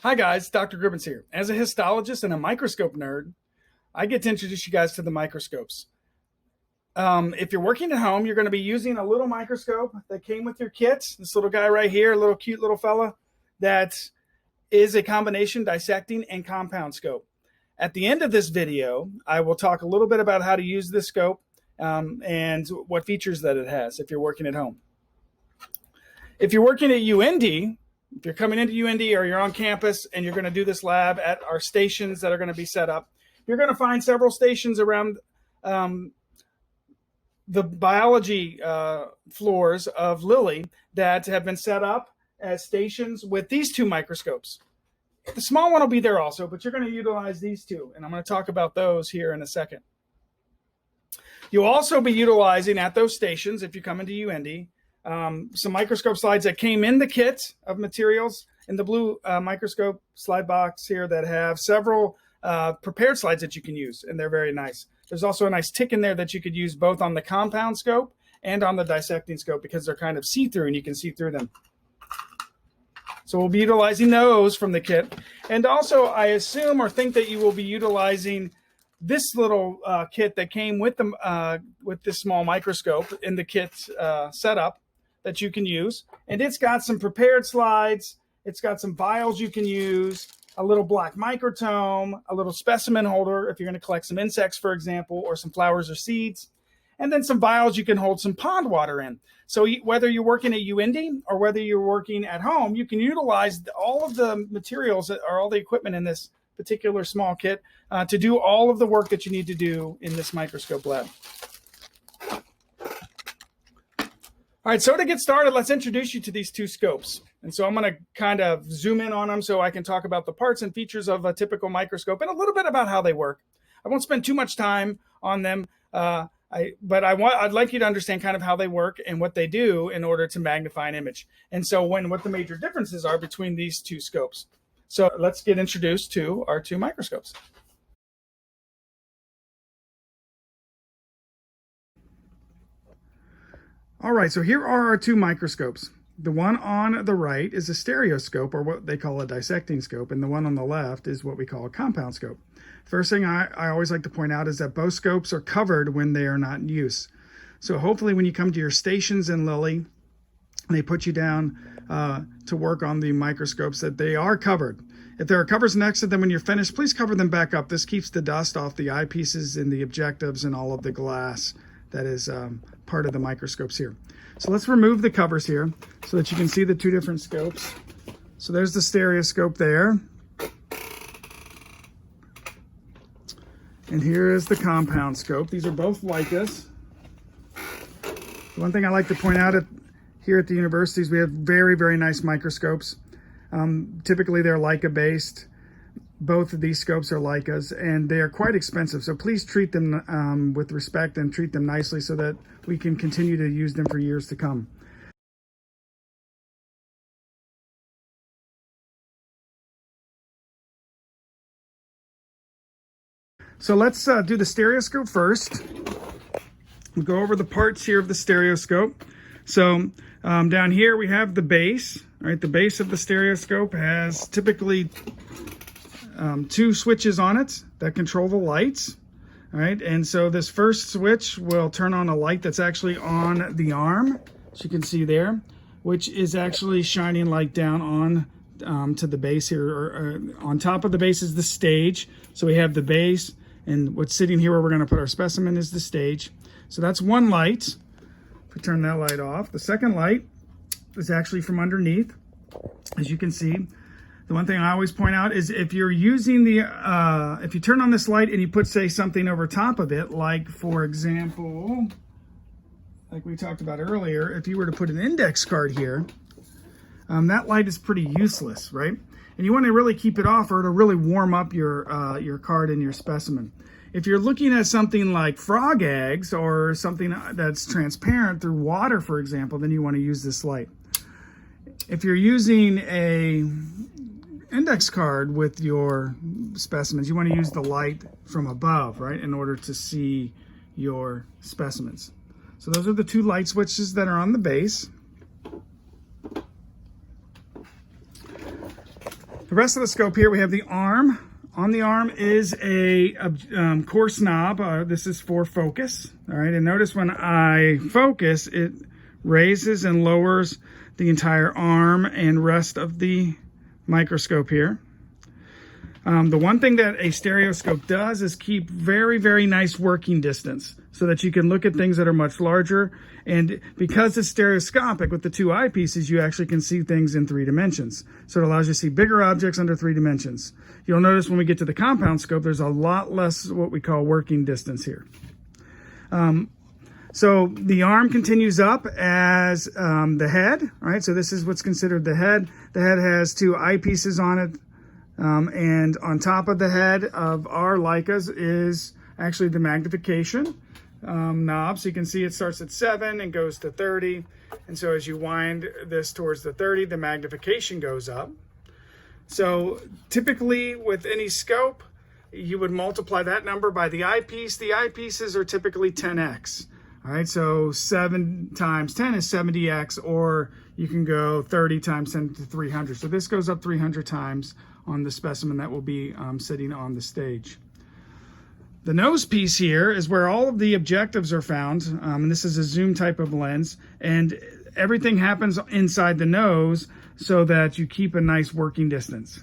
Hi guys, Dr. Gribbins here. As a histologist and a microscope nerd, I get to introduce you guys to the microscopes. If you're working at home, you're going to be using a little microscope that came with your kit. This little guy right here, a little cute little fella, that is a combination dissecting and compound scope. At the end of this video, I will talk a little bit about how to use this scope and what features that it has if you're working at home. If you're working at UIndy, if you're coming into UIndy or you're on campus and you're going to do this lab at our stations that are going to be set up, you're going to find several stations around the biology floors of Lilly that have been set up as stations with these two microscopes. The small one will be there also, but you're going to utilize these two, and I'm going to talk about those here in a second. You'll also be utilizing at those stations, if you come into UIndy, some microscope slides that came in the kit of materials in the blue microscope slide box here that have several prepared slides that you can use, and they're very nice. There's also a nice tick in there that you could use both on the compound scope and on the dissecting scope because they're kind of see-through and you can see through them. So we'll be utilizing those from the kit. And also I assume or think that you will be utilizing this little kit that came with this small microscope in the kit setup that you can use. And it's got some prepared slides. It's got some vials you can use, a little black microtome, a little specimen holder if you're going to collect some insects, for example, or some flowers or seeds, and then some vials you can hold some pond water in. So whether you're working at UIndy or whether you're working at home, you can utilize all of the materials or all the equipment in this particular small kit to do all of the work that you need to do in this microscope lab. All right, so to get started, let's introduce you to these two scopes. And so I'm going to kind of zoom in on them so I can talk about the parts and features of a typical microscope and a little bit about how they work. I won't spend too much time on them, but I'd like you to understand kind of how they work and what they do in order to magnify an image. And so what the major differences are between these two scopes. So let's get introduced to our two microscopes. All right, so here are our two microscopes. The one on the right is a stereoscope, or what they call a dissecting scope, and the one on the left is what we call a compound scope. First thing I always like to point out is that both scopes are covered when they are not in use. So hopefully when you come to your stations in Lilly, and they put you down to work on the microscopes, that they are covered. If there are covers next to them when you're finished, please cover them back up. This keeps the dust off the eyepieces and the objectives and all of the glass that is part of the microscopes here. So let's remove the covers here so that you can see the two different scopes. So there's the stereoscope there. And here is the compound scope. These are both Leicas. One thing I like to point out here at the universities, we have very, very nice microscopes. Typically they're Leica based. Both of these scopes are Leicas, and they are quite expensive. So please treat them with respect and treat them nicely so that we can continue to use them for years to come. So let's do the stereoscope first. We'll go over the parts here of the stereoscope. So down here we have the base. All right, the base of the stereoscope has typically two switches on it that control the lights. All right, and so this first switch will turn on a light that's actually on the arm, as you can see there, which is actually shining light down on to the base here. Or on top of the base is the stage. So we have the base, and what's sitting here where we're going to put our specimen is the stage. So that's one light. If we turn that light off, the second light is actually from underneath, as you can see. The one thing I always point out is if you're using if you turn on this light and you put, say, something over top of it, like, for example, like we talked about earlier, if you were to put an index card here, that light is pretty useless, right? And you want to really keep it off or to really warm up your card and your specimen. If you're looking at something like frog eggs or something that's transparent through water, for example, then you want to use this light. If you're using a index card with your specimens, you want to use the light from above, right, in order to see your specimens. So those are the two light switches that are on the base. The rest of the scope here, we have the arm. On the arm is a coarse knob. This is for focus. All right, and notice when I focus, it raises and lowers the entire arm and rest of the microscope here. The one thing that a stereoscope does is keep very, very nice working distance so that you can look at things that are much larger. And because it's stereoscopic with the two eyepieces, you actually can see things in 3 dimensions. So it allows you to see bigger objects under 3 dimensions. You'll notice when we get to the compound scope, there's a lot less what we call working distance here. So the arm continues up as the head, all right? So this is what's considered the head. The head has 2 eyepieces on it. And on top of the head of our Leicas is actually the magnification knob. So you can see it starts at 7 and goes to 30. And so as you wind this towards the 30, the magnification goes up. So typically with any scope, you would multiply that number by the eyepiece. The eyepieces are typically 10x. All right, so 7 times 10 is 70x, or you can go 30 times 10 to 300. So this goes up 300 times on the specimen that will be sitting on the stage. The nose piece here is where all of the objectives are found, and this is a zoom type of lens, and everything happens inside the nose so that you keep a nice working distance.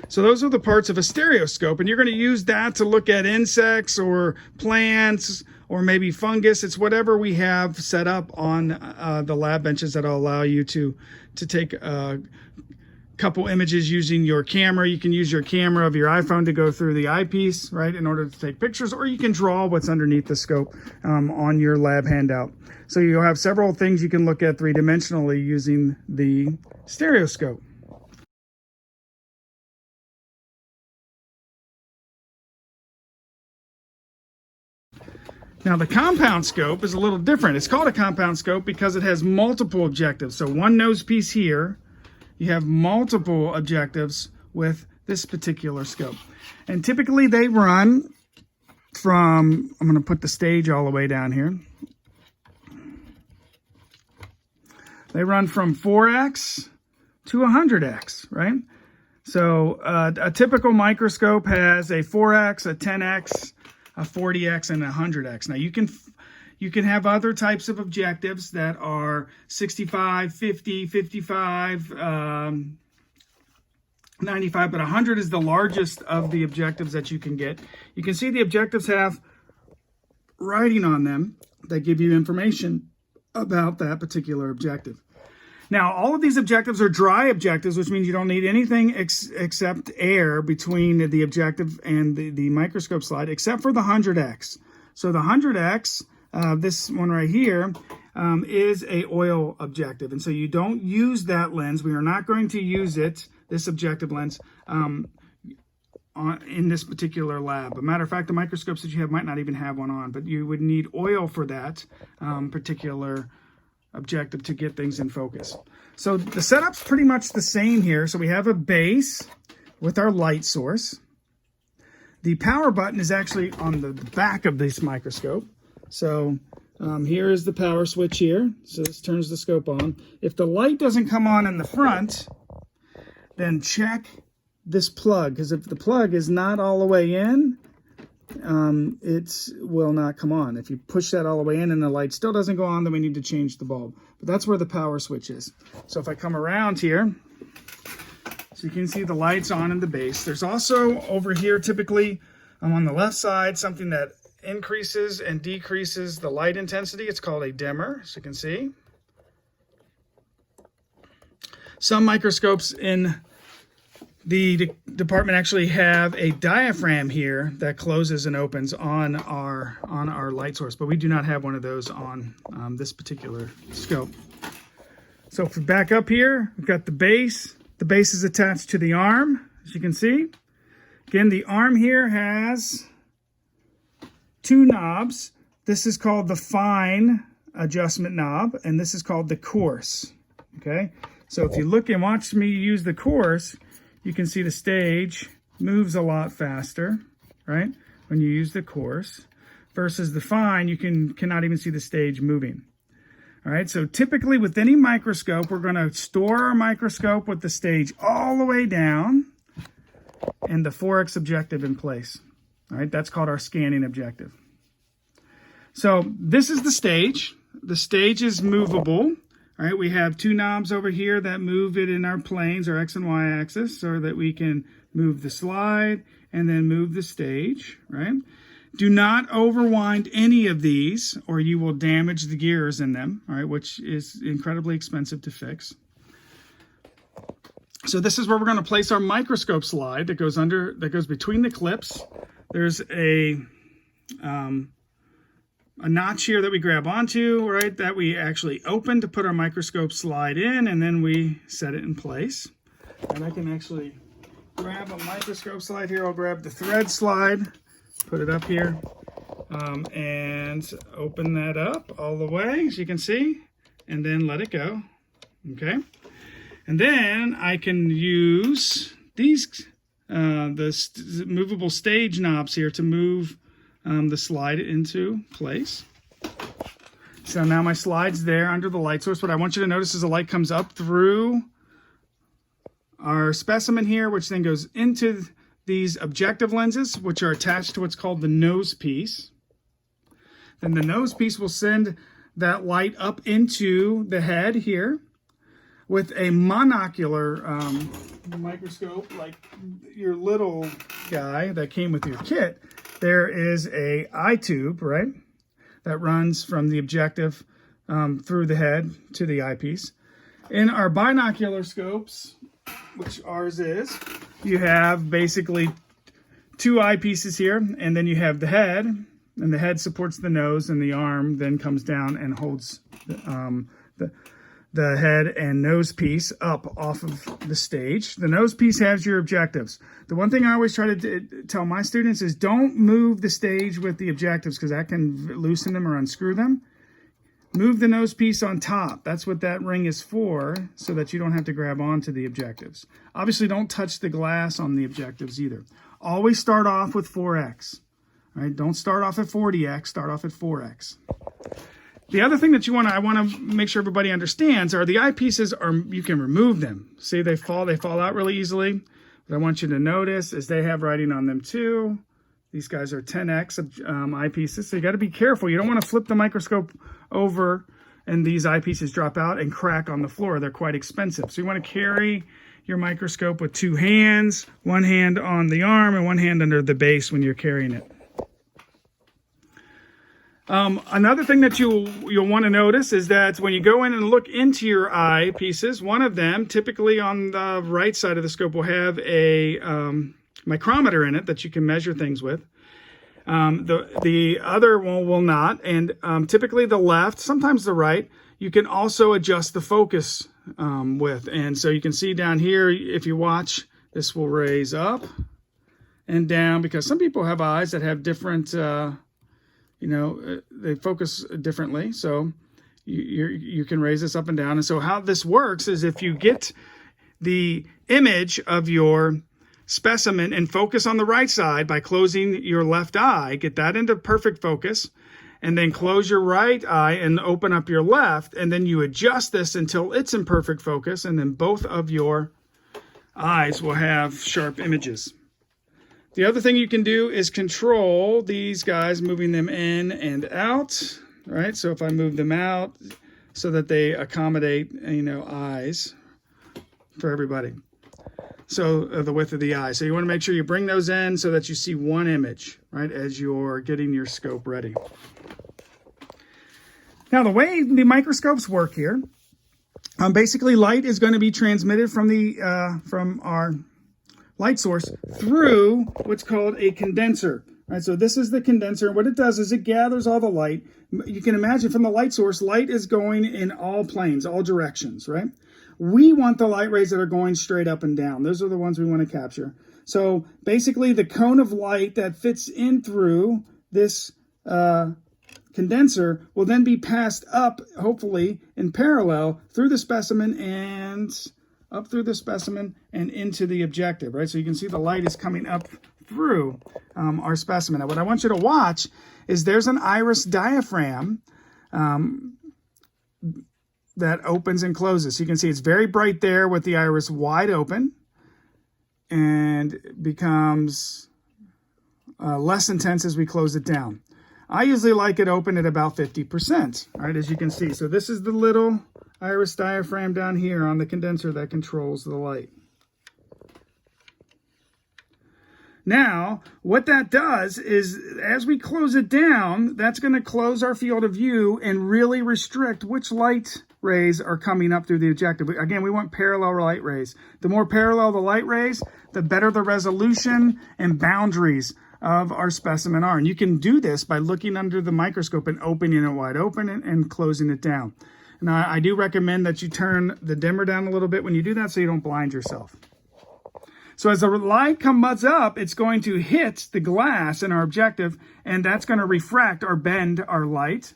So those are the parts of a stereoscope, and you're going to use that to look at insects or plants or maybe fungus. It's whatever we have set up on the lab benches that'll allow you to take a couple images using your camera. You can use your camera of your iPhone to go through the eyepiece, right, in order to take pictures, or you can draw what's underneath the scope on your lab handout. So you'll have several things you can look at 3-dimensionally using the stereoscope. Now the compound scope is a little different. It's called a compound scope because it has multiple objectives. So one nose piece here, you have multiple objectives with this particular scope. And typically they run from, I'm going to put the stage all the way down here. They run from 4x to 100x, right? So a typical microscope has a 4x, a 10x, a 40x, and a 100x. Now you can have other types of objectives that are 65, 50, 55, 95, but 100 is the largest of the objectives that you can get. You can see the objectives have writing on them that give you information about that particular objective. Now, all of these objectives are dry objectives, which means you don't need anything except air between the objective and the microscope slide, except for the 100x. So the 100x, this one right here, is a oil objective. And so you don't use that lens. We are not going to use it, this objective lens, in this particular lab. As a matter of fact, the microscopes that you have might not even have one on, but you would need oil for that particular objective to get things in focus. So the setup's pretty much the same here. So we have a base with our light source. The power button is actually on the back of this microscope. So here is the power switch here. So this turns the scope on. If the light doesn't come on in the front, then check this plug, because if the plug is not all the way in, it will not come on. If you push that all the way in and the light still doesn't go on, then we need to change the bulb. But that's where the power switch is. So if I come around here, so you can see the lights on in the base. There's also over here, typically on the left side, something that increases and decreases the light intensity. It's called a dimmer, so you can see. Some microscopes in the department actually have a diaphragm here that closes and opens on our light source, but we do not have one of those on this particular scope. So if we back up here, we've got the base. The base is attached to the arm, as you can see. Again, the arm here has 2 knobs. This is called the fine adjustment knob, and this is called the coarse. Okay, so if you look and watch me use the coarse, you can see the stage moves a lot faster, right, when you use the coarse, versus the fine, you cannot even see the stage moving. All right, so typically with any microscope, we're going to store our microscope with the stage all the way down and the 4x objective in place. All right, that's called our scanning objective. So this is the stage. The stage is movable. All right, we have two knobs over here that move it in our planes, our X and Y axis, so that we can move the slide and then move the stage, right? Do not overwind any of these or you will damage the gears in them, all right, which is incredibly expensive to fix. So this is where we're going to place our microscope slide that goes between the clips. There's a notch here that we grab onto, right, that we actually open to put our microscope slide in, and then we set it in place. And I can actually grab a microscope slide here. I'll grab the thread slide, put it up here, and open that up all the way, as you can see, and then let it go, okay? And then I can use these, the movable stage knobs here to move the slide into place. So now my slide's there under the light source. What I want you to notice is the light comes up through our specimen here, which then goes into these objective lenses, which are attached to what's called the nose piece. Then the nose piece will send that light up into the head here. With a monocular microscope, like your little guy that came with your kit, there is a eye tube, right, that runs from the objective through the head to the eyepiece. In our binocular scopes, which ours is, you have basically two eyepieces here, and then you have the head, and the head supports the nose, and the arm then comes down and holds the head and nose piece up off of the stage. The nose piece has your objectives. The one thing I always try to tell my students is don't move the stage with the objectives because that can loosen them or unscrew them. Move the nose piece on top. That's what that ring is for, so that you don't have to grab onto the objectives. Obviously, don't touch the glass on the objectives either. Always start off with 4x. All right? Don't start off at 40x, start off at 4x. The other thing that I want to make sure everybody understands are the eyepieces you can remove them. See, they fall out really easily. What I want you to notice is they have writing on them too. These guys are 10x eyepieces, so you got to be careful. You don't want to flip the microscope over and these eyepieces drop out and crack on the floor. They're quite expensive. So you want to carry your microscope with two hands, one hand on the arm and one hand under the base when you're carrying it. Another thing that you'll want to notice is that when you go in and look into your eye pieces, one of them, typically on the right side of the scope, will have a micrometer in it that you can measure things with. The other one will not, and typically the left, sometimes the right, you can also adjust the focus with. And so you can see down here, if you watch, this will raise up and down because some people have eyes that have different they focus differently, so you can raise this up and down. And so how this works is if you get the image of your specimen and focus on the right side by closing your left eye, get that into perfect focus, and then close your right eye and open up your left, and then you adjust this until it's in perfect focus, and then both of your eyes will have sharp images. The other thing you can do is control these guys, moving them in and out, right? So if I move them out so that they accommodate, eyes for everybody. So the width of the eye. So you want to make sure you bring those in so that you see one image, right, as you're getting your scope ready. Now, the way the microscopes work here, basically light is going to be transmitted from our light source through what's called a condenser. Right, so this is the condenser. What it does is it gathers all the light. You can imagine from the light source, light is going in all planes, all directions, right? We want the light rays that are going straight up and down. Those are the ones we want to capture. So basically the cone of light that fits in through this condenser will then be passed up, hopefully in parallel, through the specimen and up through the specimen and into the objective, right? So you can see the light is coming up through our specimen. Now, what I want you to watch is there's an iris diaphragm that opens and closes. So you can see it's very bright there with the iris wide open, and becomes less intense as we close it down. I usually like it open at about 50%, all right, as you can see. So this is the little iris diaphragm down here on the condenser that controls the light. Now, what that does is, as we close it down, that's going to close our field of view and really restrict which light rays are coming up through the objective. Again, we want parallel light rays. The more parallel the light rays, the better the resolution and boundaries of our specimen are. And you can do this by looking under the microscope and opening it wide open and closing it down. Now, I do recommend that you turn the dimmer down a little bit when you do that so you don't blind yourself. So as the light comes up, it's going to hit the glass in our objective, and that's going to refract or bend our light.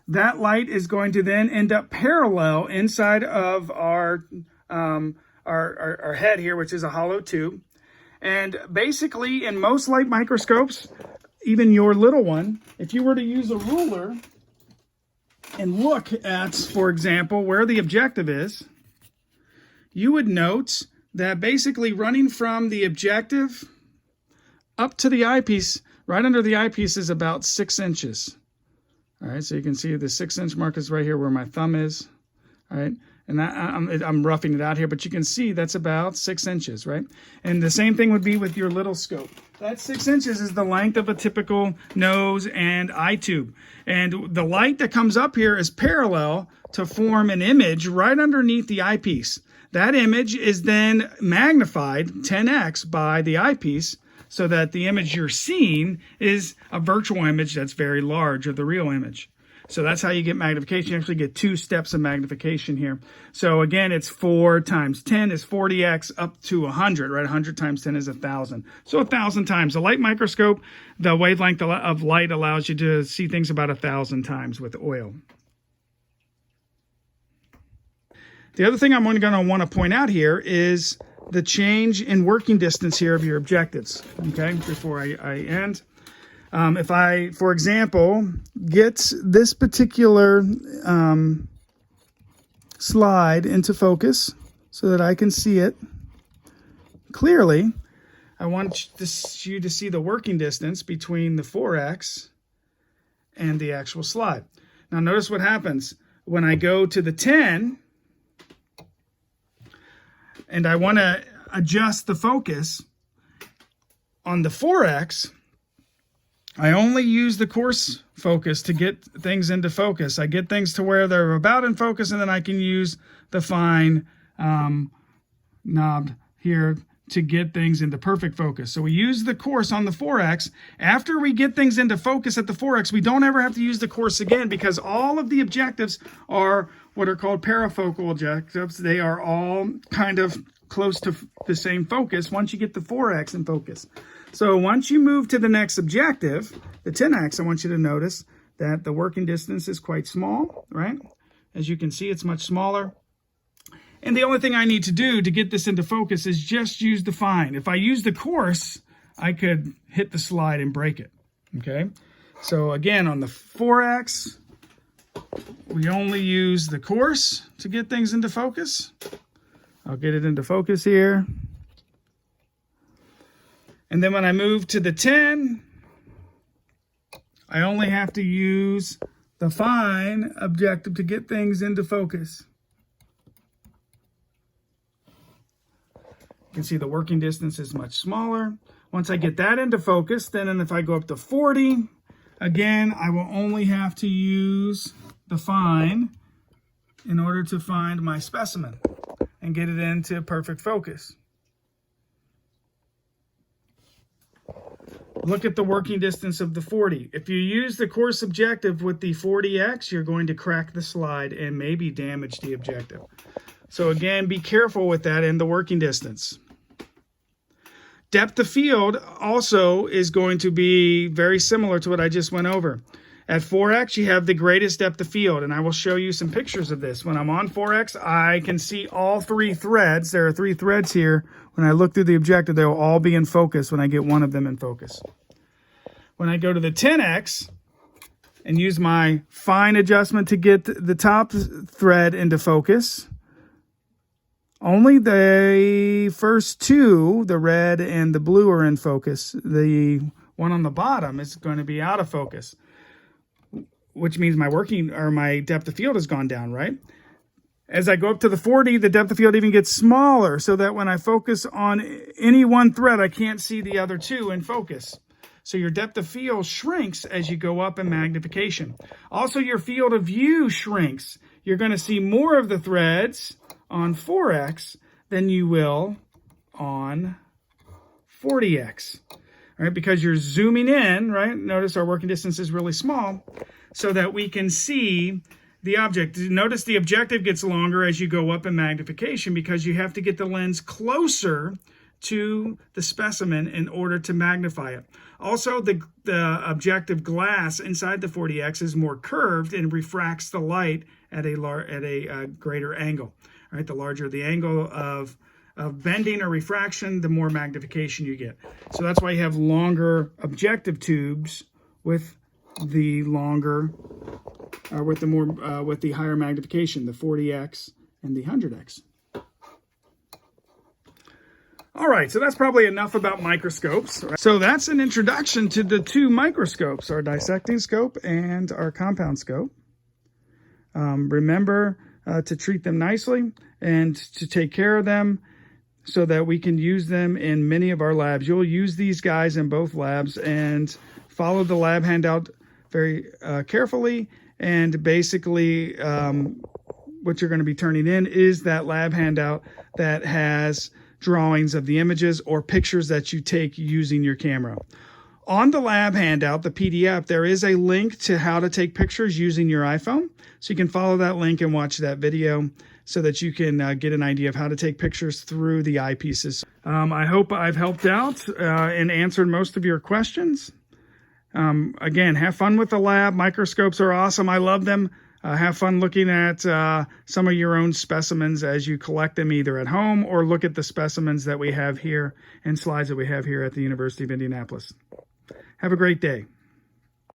That light is going to then end up parallel inside of our head here, which is a hollow tube. And basically, in most light microscopes, even your little one, if you were to use a ruler and look at, for example, where the objective is, you would note that basically running from the objective up to the eyepiece, right under the eyepiece, is about 6 inches. All right, so you can see the 6-inch mark is right here where my thumb is. All right, and I'm roughing it out here, but you can see that's about 6 inches, right? And the same thing would be with your little scope. That 6 inches is the length of a typical nose and eye tube. And the light that comes up here is parallel to form an image right underneath the eyepiece. That image is then magnified 10x by the eyepiece, so that the image you're seeing is a virtual image that's very large of the real image. So that's how you get magnification. You actually get 2 steps of magnification here. So again, it's 4 times 10 is 40x up to 100, right? 100 times 10 is 1,000. So 1,000 times. A light microscope, the wavelength of light allows you to see things about 1,000 times with oil. The other thing I'm going to want to point out here is the change in working distance here of your objectives, okay, before I end. If I, for example, get this particular slide into focus so that I can see it clearly, I want you to see the working distance between the 4x and the actual slide. Now notice what happens when I go to the 10 and I want to adjust the focus on the 4x. I only use the coarse focus to get things into focus. I get things to where they're about in focus, and then I can use the fine knob here to get things into perfect focus. So we use the coarse on the 4x. After we get things into focus at the 4x, we don't ever have to use the coarse again, because all of the objectives are what are called parafocal objectives. They are all kind of close to the same focus once you get the 4x in focus. So once you move to the next objective, the 10x, I want you to notice that the working distance is quite small, right? As you can see, it's much smaller. And the only thing I need to do to get this into focus is just use the fine. If I use the coarse, I could hit the slide and break it, okay? So again, on the 4x, we only use the coarse to get things into focus. I'll get it into focus here. And then when I move to the 10, I only have to use the fine objective to get things into focus. You can see the working distance is much smaller. Once I get that into focus, then if I go up to 40, again, I will only have to use the fine in order to find my specimen and get it into perfect focus. Look at the working distance of the 40. If you use the coarse objective with the 40x, you're going to crack the slide and maybe damage the objective. So again, be careful with that and the working distance. Depth of field also is going to be very similar to what I just went over. At 4x, you have the greatest depth of field, and I will show you some pictures of this. When I'm on 4x, I can see all 3 threads. There are 3 threads here. When I look through the objective, they will all be in focus when I get one of them in focus. When I go to the 10x, and use my fine adjustment to get the top thread into focus. Only the first two, the red and the blue, are in focus. The one on the bottom is going to be out of focus, which means my depth of field has gone down, right? As I go up to the 40, the depth of field even gets smaller, so that when I focus on any one thread, I can't see the other two in focus. So your depth of field shrinks as you go up in magnification. Also, your field of view shrinks. You're going to see more of the threads on 4x than you will on 40x. All right, because you're zooming in, right? Notice our working distance is really small, so that we can see the object. Notice the objective gets longer as you go up in magnification, because you have to get the lens closer to the specimen in order to magnify it. Also, the objective glass inside the 40x is more curved and refracts the light at a greater angle. All right, the larger the angle of bending or refraction, the more magnification you get. So that's why you have longer objective tubes with the longer, with the higher magnification, the 40x and the 100x. All right, so that's probably enough about microscopes. So that's an introduction to the two microscopes, our dissecting scope and our compound scope. Remember to treat them nicely and to take care of them so that we can use them in many of our labs. You'll use these guys in both labs, and follow the lab handout very carefully. And basically what you're going to be turning in is that lab handout that has drawings of the images or pictures that you take using your camera. On the lab handout, the PDF, there is a link to how to take pictures using your iPhone. So you can follow that link and watch that video so that you can get an idea of how to take pictures through the eyepieces. I hope I've helped out and answered most of your questions. Again, have fun with the lab. Microscopes are awesome. I love them. Have fun looking at some of your own specimens as you collect them either at home or look at the specimens that we have here and slides that we have here at the University of Indianapolis. Have a great day.